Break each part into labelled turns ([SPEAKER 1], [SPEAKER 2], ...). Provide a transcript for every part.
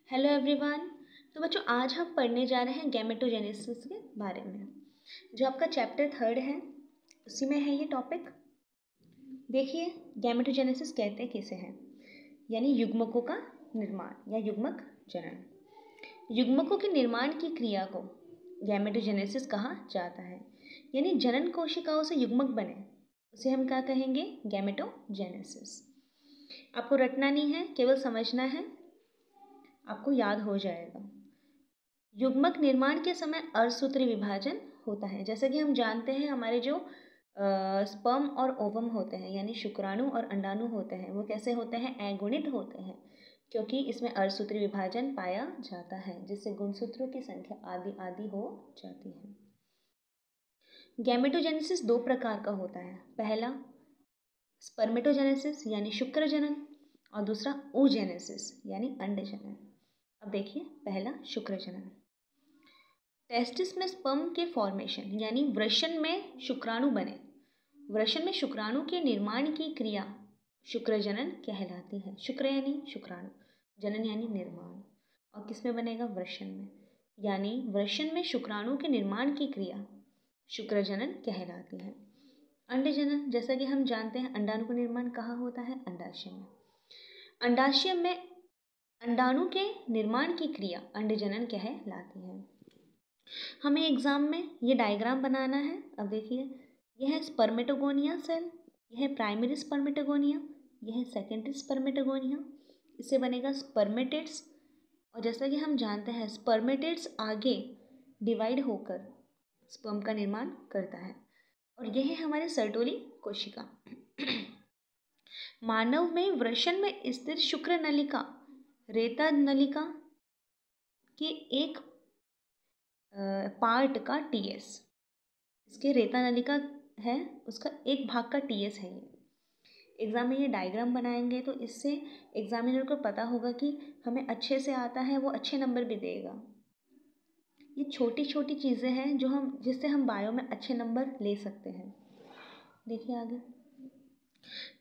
[SPEAKER 1] Hello everyone. तो बच्चों आज हम पढ़ने जा रहे हैं गैमेटोजेनेसिस के बारे में, जो आपका चैप्टर 3 है, उसी में है ये टॉपिक। देखिए, गैमेटोजेनेसिस कहते हैं किसे हैं, यानी युग्मकों का निर्माण या युग्मक जनन। युग्मकों के निर्माण की क्रिया को गैमेटोजेनेसिस कहा जाता है, यानी जनन कोशिकाओं से युग्मक बने उसे हम क्या कहेंगे, गैमेटोजेनेसिस। आपको रटना नहीं है, केवल समझना है, आपको याद हो जाएगा। युग्मक निर्माण के समय अर्धसूत्री विभाजन होता है। जैसे कि हम जानते हैं हमारे जो स्पर्म और ओवम होते हैं, यानी शुक्राणु और अंडाणु होते हैं, वो कैसे होते हैं, अगुणित होते हैं, क्योंकि इसमें अर्धसूत्री विभाजन पाया जाता है, जिससे गुणसूत्रों की संख्या आदि आदि हो जाती है। गैमेटोजेनेसिस दो प्रकार का होता है। पहला स्पर्मेटोजेनेसिस यानी शुक्र जनन, और दूसरा oogenesis यानी अंड जनन। अब देखिए, पहला शुक्र जनन। टेस्टिस में स्पर्म के फॉर्मेशन यानी वृषण में शुक्राणु बने, वृषण में शुक्राणु के निर्माण की क्रिया शुक्र जनन कहलाती है। शुक्र यानी शुक्राणु, जनन यानी निर्माण, और किस में बनेगा, वृषण में, यानी वृषण में शुक्राणु के निर्माण की क्रिया शुक्र जनन कहलाती है। अंड जनन, जैसा कि हम जानते हैं अंडाणु का निर्माण कहाँ होता है, अंडाशय में। अंडाशय में अंडाणु के निर्माण की क्रिया अंड जनन कहलाती है। हमें एग्जाम में ये डायग्राम बनाना है। अब देखिए, यह है स्पर्मेटोगोनिया सेल, यह है प्राइमरी स्पर्मेटोगोनिया, यह है सेकेंडरी स्पर्मेटोगोनिया, इससे बनेगा स्पर्मेटिड्स। और जैसा कि हम जानते हैं स्पर्मेटिड्स आगे डिवाइड होकर स्पर्म का निर्माण करता है, और यह है हमारे सर्टोली कोशिका। मानव में वृषण में स्थित शुक्र नलिका रेता नलिका के एक पार्ट का टीएस, इसके रेता नलिका है उसका एक भाग का टीएस है। ये एग्ज़ाम में ये डायग्राम बनाएंगे तो इससे एग्जामिनर को पता होगा कि हमें अच्छे से आता है, वो अच्छे नंबर भी देगा। ये छोटी छोटी चीज़ें हैं जो जिससे हम बायो में अच्छे नंबर ले सकते हैं। देखिए आगे,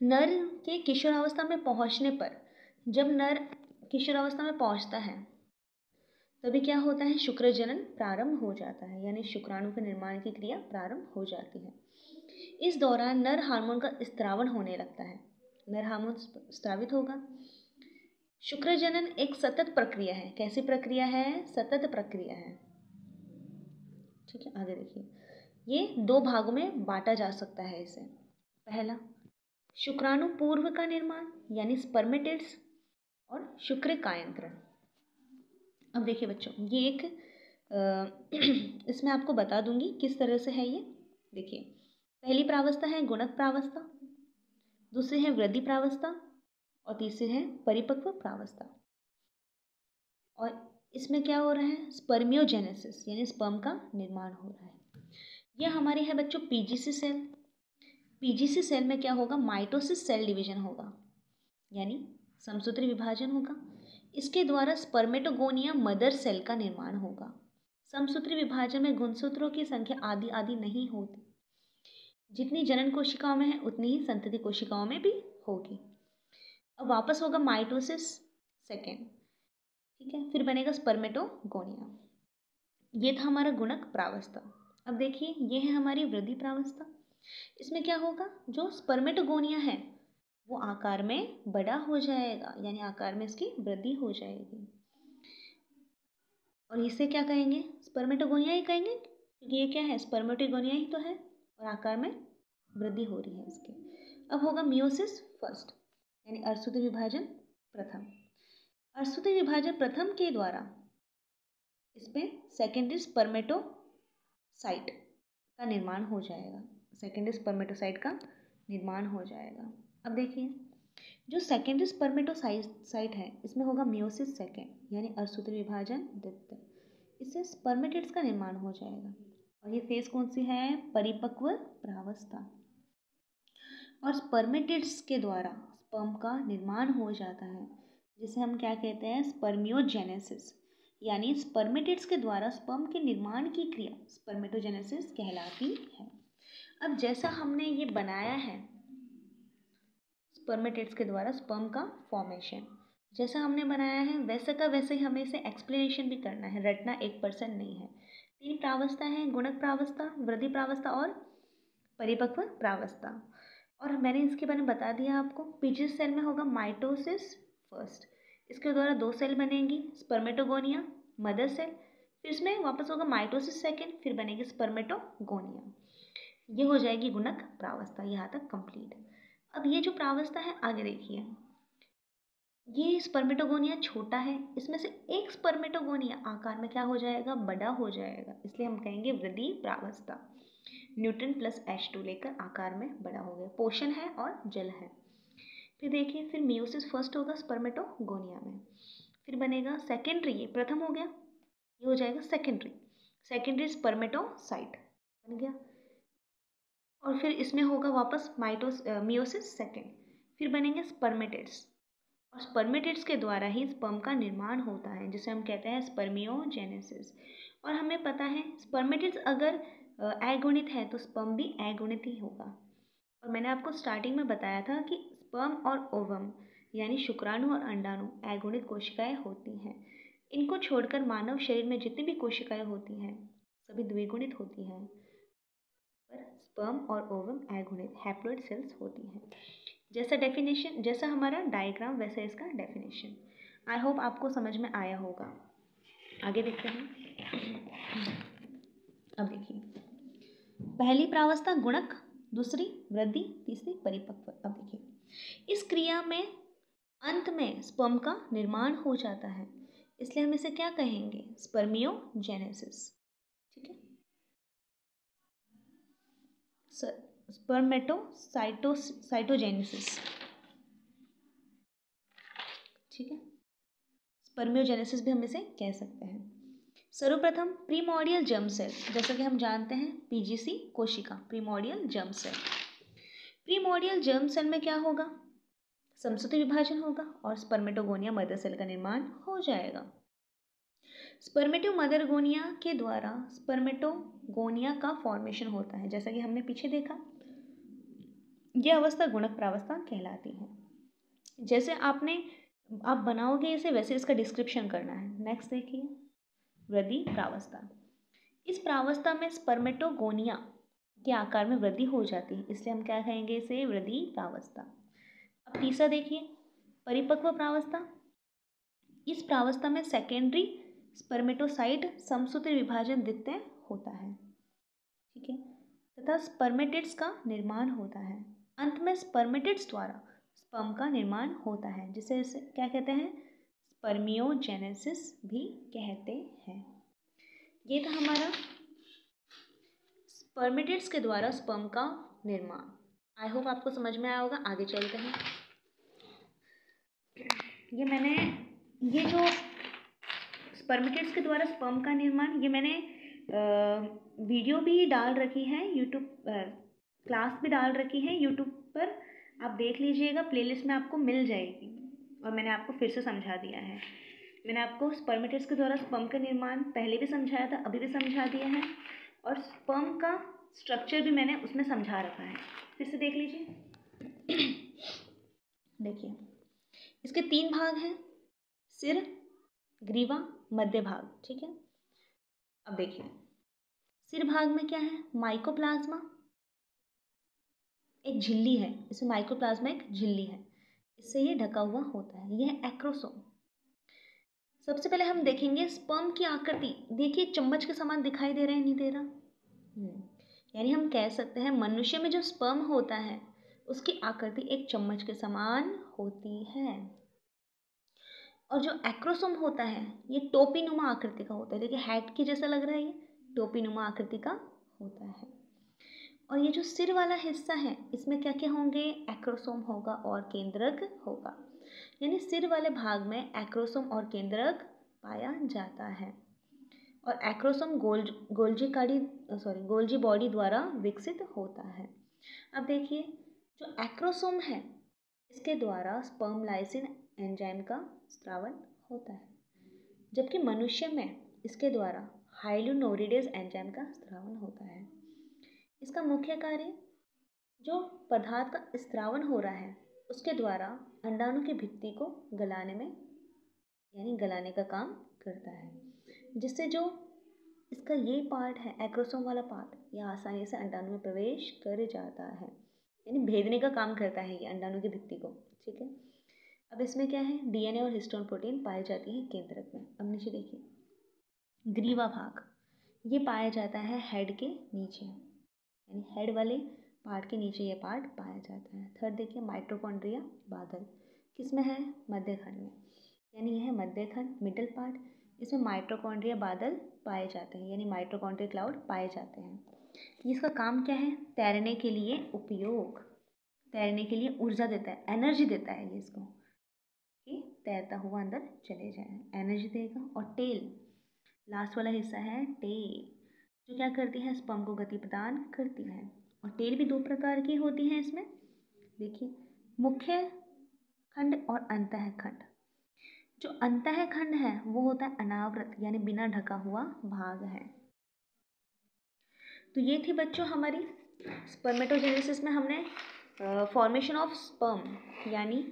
[SPEAKER 1] नर के किशोरावस्था में पहुंचने पर, जब नर किशोरावस्था में पहुंचता है तभी क्या होता है, शुक्र जनन प्रारंभ हो जाता है, यानी शुक्राणु के निर्माण की क्रिया प्रारंभ हो जाती है। इस दौरान नर हार्मोन का स्त्रावन होने लगता है, नर हार्मोन स्त्रावित होगा। शुक्र जनन एक सतत प्रक्रिया है। कैसी प्रक्रिया है, सतत प्रक्रिया है। ठीक है, आगे देखिए, ये दो भागों में बांटा जा सकता है इसे। पहला शुक्राणु पूर्व का निर्माण यानी स्पर्मेटिड्स, और शुक्र कायंत्रण। अब देखिए बच्चों, ये एक इसमें आपको बता दूंगी किस तरह से है ये। देखिए, पहली प्रावस्था है गुणक प्रावस्था, दूसरी है वृद्धि प्रावस्था, और तीसरी है परिपक्व प्रावस्था। और इसमें क्या हो रहा है, स्पर्मियोजेनेसिस यानी स्पर्म का निर्माण हो रहा है। यह हमारी है बच्चों पीजीसी सेल। पीजीसी सेल में क्या होगा, माइटोसिस सेल डिवीजन होगा, यानी समसूत्री विभाजन होगा। इसके द्वारा स्पर्मेटोगोनिया मदर सेल का निर्माण होगा। समसूत्री विभाजन में गुणसूत्रों की संख्या आदि आदि नहीं होती, जितनी जनन कोशिकाओं में है उतनी ही संतति कोशिकाओं में भी होगी। अब वापस होगा माइटोसिस सेकेंड, ठीक है, फिर बनेगा स्पर्मेटोगोनिया। ये था हमारा गुणक प्रावस्था। अब देखिए, ये है हमारी वृद्धि प्रावस्था। इसमें क्या होगा, जो स्पर्मेटोगोनिया है वो आकार में बड़ा हो जाएगा, यानी आकार में इसकी वृद्धि हो जाएगी, और इसे क्या कहेंगे, स्पर्मेटोगोनिया ही कहेंगे, क्योंकि ये क्या है, स्पर्मेटोगोनिया ही तो है, और आकार में वृद्धि हो रही है इसके। अब होगा मियोसिस फर्स्ट, यानी अर्धसूत्री विभाजन प्रथम। अर्धसूत्री विभाजन प्रथम के द्वारा इसमें सेकेंडरी स्पर्मेटोसाइट का निर्माण हो जाएगा, सेकेंडरी स्पर्मेटोसाइट का निर्माण हो जाएगा। अब देखिए, जो सेकेंडरी स्पर्मेटोसाइट है इसमें होगा मियोसिस सेकेंड, यानी अर्धसूत्री विभाजन द्वितीय, इससे स्पर्मेटिड्स का निर्माण हो जाएगा। और ये फेज कौन सी है, परिपक्व प्रावस्था। और स्पर्मेटिड्स के द्वारा स्पर्म का निर्माण हो जाता है, जिसे हम क्या कहते हैं, स्पर्मियोजेनेसिस, यानी स्पर्मेटिड्स के द्वारा स्पर्म के निर्माण की क्रिया स्पर्मेटोजेनेसिस कहलाती है। अब जैसा हमने ये बनाया है स्पर्मेटिड्स के द्वारा स्पर्म का फॉर्मेशन, जैसा हमने बनाया है वैसे का वैसे ही हमें इसे एक्सप्लेनेशन भी करना है, रटना 1% नहीं है। 3 प्रावस्था है, गुणक प्रावस्था, वृद्धि प्रावस्था और परिपक्व प्रावस्था। और मैंने इसके बारे में बता दिया आपको। पीजी सेल में होगा माइटोसिस फर्स्ट, इसके द्वारा 2 सेल बनेंगी, स्पर्मेटोगोनिया, मदर सेल, फिर इसमें वापस होगा माइटोसिस सेकेंड, फिर बनेगी स्पर्मेटोगोनिया। ये हो जाएगी गुणक प्रावस्था, यहाँ तक कंप्लीट। अब ये जो प्रावस्था है आगे देखिए, ये स्पर्मेटोगोनिया छोटा है, इसमें से एक स्पर्मेटोगोनिया आकार में क्या हो जाएगा, बड़ा हो जाएगा, इसलिए हम कहेंगे वृद्धि प्रावस्था। न्यूट्रन प्लस H2 लेकर आकार में बड़ा हो गया, पोषण है और जल है। फिर देखिए, फिर मियोसिस फर्स्ट होगा स्पर्मेटोगोनिया में, फिर बनेगा सेकेंडरी, ये प्रथम हो गया, ये हो जाएगा सेकेंडरी स्पर्मेटोसाइट बन गया। और फिर इसमें होगा वापस मियोसिस सेकेंड, फिर बनेंगे स्पर्मेटेड्स, और स्पर्मेटेड्स के द्वारा ही स्पर्म का निर्माण होता है, जिसे हम कहते हैं स्पर्मियोजेनेसिस। और हमें पता है स्पर्मेटेड्स अगर अगुणित है तो स्पर्म भी अगुणित ही होगा। और मैंने आपको स्टार्टिंग में बताया था कि स्पर्म और ओवम यानी शुक्राणु और अंडाणु अगुणित कोशिकाएं होती हैं। इनको छोड़कर मानव शरीर में जितनी भी कोशिकाएं होती हैं सभी द्विगुणित होती हैं, पर स्पर्म और ओवम अगुणित हैप्लॉइड सेल्स होती हैं। जैसा डेफिनेशन, जैसा हमारा डायग्राम वैसा इसका डेफिनेशन। आई होप आपको समझ में आया होगा। आगे देखते हैं। अब देखिए, पहली प्रावस्था गुणक, दूसरी वृद्धि, तीसरी परिपक्व। अब देखिए, इस क्रिया में अंत में स्पर्म का निर्माण हो जाता है, इसलिए हम इसे क्या कहेंगे, स्पर्मियोजेनेसिस। ठीक है, स्पर्मेटोसाइटोजेनेसिस। ठीक है, स्पर्मियोजेनेसिस भी हम इसे कह सकते हैं। सर्वप्रथम प्रीमोर्डियल जर्म सेल, जैसा कि हम जानते हैं पीजीसी कोशिका, primordial germ cell. Primordial germ cell में क्या होगा, समसूत्री विभाजन होगा और स्पर्मेटोगोनिया मदर सेल का निर्माण हो जाएगा। स्पर्मेटो मदरगोनिया के द्वारा स्पर्मेटोगोनिया का फॉर्मेशन होता है, जैसा कि हमने पीछे देखा। यह अवस्था गुणक प्रावस्था कहलाती है। जैसे आप बनाओगे इसे वैसे इसका डिस्क्रिप्शन करना है। नेक्स्ट देखिए, वृद्धि प्रावस्था। इस प्रावस्था में स्पर्मेटोगोनिया के आकार में वृद्धि हो जाती है, इसलिए हम क्या कहेंगे, इसे वृद्धि प्रावस्था। अब तीसरा देखिए, परिपक्व प्रावस्था। इस प्रावस्था में सेकेंडरी स्पर्मेटोसाइट समसूत्री विभाजन द्वितीय होता है, ठीक है, तथा स्पर्मेटिड्स का निर्माण होता है। अंत में स्पर्मेटिड्स द्वारा स्पर्म का निर्माण होता है, जिसे क्या कहते हैं, स्पर्मियोजेनेसिस भी कहते हैं। ये था हमारा स्पर्मेटिड्स के द्वारा स्पर्म का निर्माण। आई होप आपको समझ में आया होगा। आगे चलते हैं। ये जो स्पर्मेटिड्स के द्वारा स्पर्म का निर्माण, ये मैंने वीडियो भी डाल रखी है यूट्यूब, क्लास भी डाल रखी है यूट्यूब पर, आप देख लीजिएगा, प्लेलिस्ट में आपको मिल जाएगी। और मैंने आपको फिर से समझा दिया है। मैंने आपको स्पर्मेटिड्स के द्वारा स्पर्म का निर्माण पहले भी समझाया था, अभी भी समझा दिया है, और स्पर्म का स्ट्रक्चर भी मैंने उसमें समझा रखा है, फिर से देख लीजिए। देखिए, इसके 3 भाग हैं, सिर, ग्रीवा, मध्य भाग। ठीक है, अब देखिए, सिर भाग में क्या है, माइकोप्लाज्मा, एक झिल्ली है, इसमें माइकोप्लाज्मा एक झिल्ली है, इससे ये ढका हुआ होता है, यह एक्रोसोम। सबसे पहले हम देखेंगे स्पर्म की आकृति। देखिए, चम्मच के समान दिखाई दे रहा है, नहीं दे रहा? यानी हम कह सकते हैं मनुष्य में जो स्पर्म होता है उसकी आकृति एक चम्मच के समान होती है। और जो एक्रोसोम होता है ये टोपीनुमा आकृति का होता है। देखिए, हैट की जैसा लग रहा है, ये टोपीनुमा आकृति का होता है। और ये जो सिर वाला हिस्सा है इसमें क्या क्या होंगे, एक्रोसोम होगा और केंद्रक होगा। यानी सिर वाले भाग में एक्रोसोम और केंद्रक पाया जाता है। और एक्रोसोम गोल्जी बॉडी द्वारा विकसित होता है। अब देखिए, जो एक्रोसोम है इसके द्वारा स्पर्म लाइसिन एंजाइम का स्रावन होता है, जबकि मनुष्य में इसके द्वारा हाइलुनोरिडेज एंजाइम का स्रावन होता है। इसका मुख्य कार्य, जो पदार्थ का स्रावन हो रहा है उसके द्वारा अंडाणु की भित्ति को गलाने में गलाने का काम करता है, जिससे जो इसका ये पार्ट है एक्रोसोम वाला पार्ट, यह आसानी से अंडाणु में प्रवेश कर जाता है, यानी भेदने का काम करता है ये अंडाणु की भित्ति को। ठीक है, अब इसमें क्या है, डीएनए और हिस्टोन प्रोटीन पाए जाती हैं केंद्रक में। अब नीचे देखिए, ग्रीवा भाग, ये पाया जाता है हेड के नीचे, यानी हेड वाले पार्ट के नीचे ये पार्ट पाया जाता है। थर्ड देखिए, माइटोकॉन्ड्रिया बादल किसमें है, मध्य खंड में, यानी यह है मध्य खंड, मिडल पार्ट, इसमें माइटोकॉन्ड्रिया बादल पाए जाते हैं, यानी माइटोकॉन्ड्रिया क्लाउड पाए जाते हैं। इसका काम क्या है, तैरने के लिए उपयोग, तैरने के लिए ऊर्जा देता है, एनर्जी देता है ये इसको कि तैरता हुआ अंदर चले जाए, एनर्जी देगा। और टेल, लास्ट वाला हिस्सा है टेल, जो क्या करती है, स्पर्म को गति प्रदान करती है। और टेल भी दो प्रकार की होती है इसमें, देखिए, मुख्य खंड और अंतः खंड। जो अंतः खंड है वो होता है अनावृत, यानी बिना ढका हुआ भाग है। तो ये थी बच्चों हमारी स्पर्मेटोजेनेसिस में हमने फॉर्मेशन ऑफ स्पर्म यानी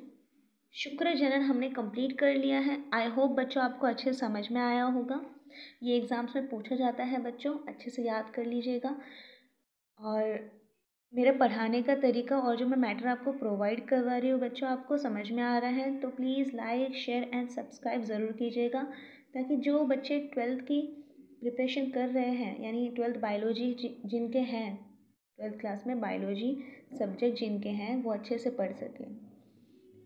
[SPEAKER 1] शुक्र जनन हमने कंप्लीट कर लिया है। आई होप बच्चों आपको अच्छे से समझ में आया होगा। ये एग्ज़ाम्स में पूछा जाता है बच्चों, अच्छे से याद कर लीजिएगा। और मेरे पढ़ाने का तरीका और जो मैं मैटर आपको प्रोवाइड करवा रही हूँ बच्चों, आपको समझ में आ रहा है तो please like share and subscribe ज़रूर कीजिएगा, ताकि जो बच्चे 12th की प्रिपरेशन कर रहे हैं, यानी 12th बायोलॉजी जिनके हैं, 12th क्लास में बायोलॉजी सब्जेक्ट जिनके हैं, वो अच्छे से पढ़ सकें।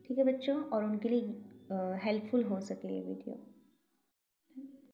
[SPEAKER 1] ठीक है बच्चों, और उनके लिए हेल्पफुल हो सके ये वीडियो।